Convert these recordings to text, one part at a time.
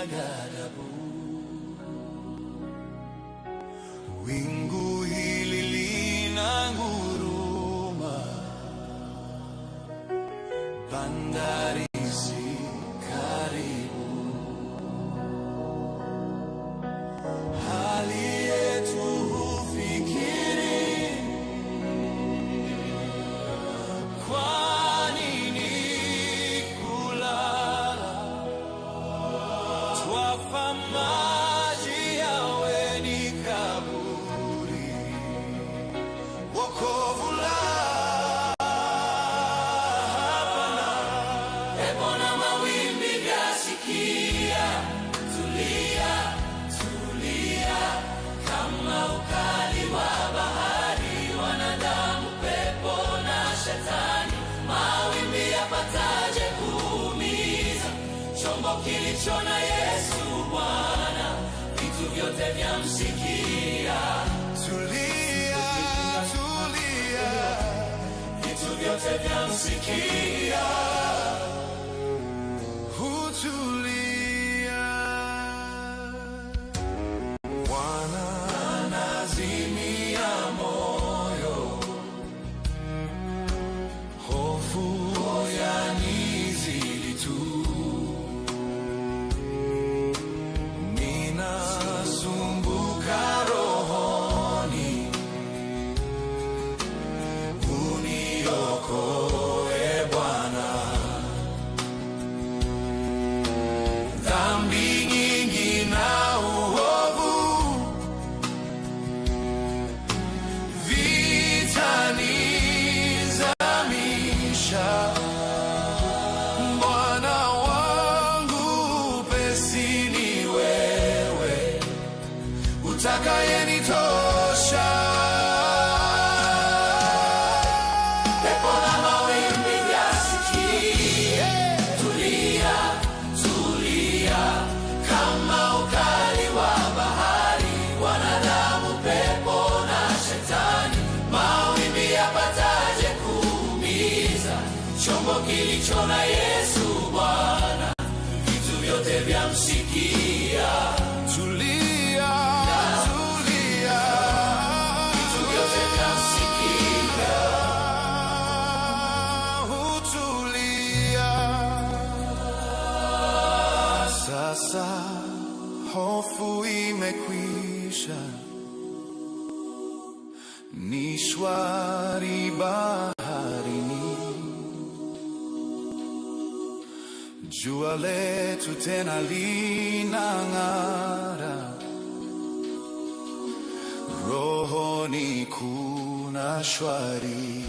ghadhabu. Wingu hili linanguruma, bandari si karibu. Hali yetu hufikiri, kwa nini kulala? Twafa maji yawe ni kaburi. Wokovu la hapana. Pepo na mawimbi vyasikia, tulia, tulia. Kama ukali wa bahari, wanadamu, pepo na shetani, mawimbi yapataje kuumiza chombo kilicho na Yesu Bwana, vitu vyote vyamsikia. Tulia, tulia, vitu vyote vyamsikia. Hutulia. Bwana anazimia moyo, hofu yanizidi tu. Ninasumbuka rohoni, uniokoe Bwana. Dhambi nyingi na uovu vitanizamisha. Bwana wangu upesi ni wewe, utakayenitosha. Pepo na mawimbi vyasikia, tulia, tulia. Kama ukali wa bahari, wanadamu, pepo na shetani, mawimbi yapataje kuumiza chombo kilicho na Yesu Bwana, vitu vyote vyamsikia. Tulia, tulia, vitu vyote vyamsikia. Hutulia. Sasa hofu imekwisha, ni shwari baharini. Jua letu tena linang'ara, rohoni kuna shwari.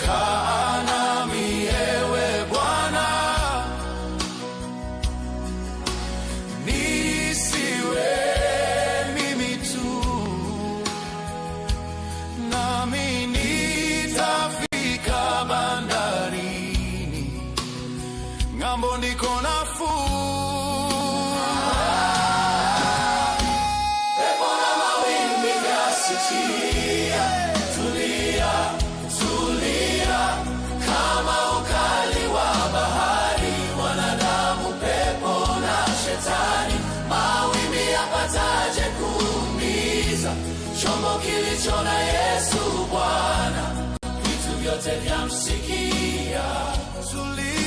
Kaa nami ewe Bwana, nisiwe mimi tu, nami nitafika bandarini, ng'ambo ndiko nafuu. Pepo na mawimbi vyasikia, tulia, tulia. Kama ukali wa bahari, wanadamu, pepo na shetani, mawimbi yapataje kuumiza chombo kilicho na Yesu Bwana, vitu vyote vyamsikia. Tulia.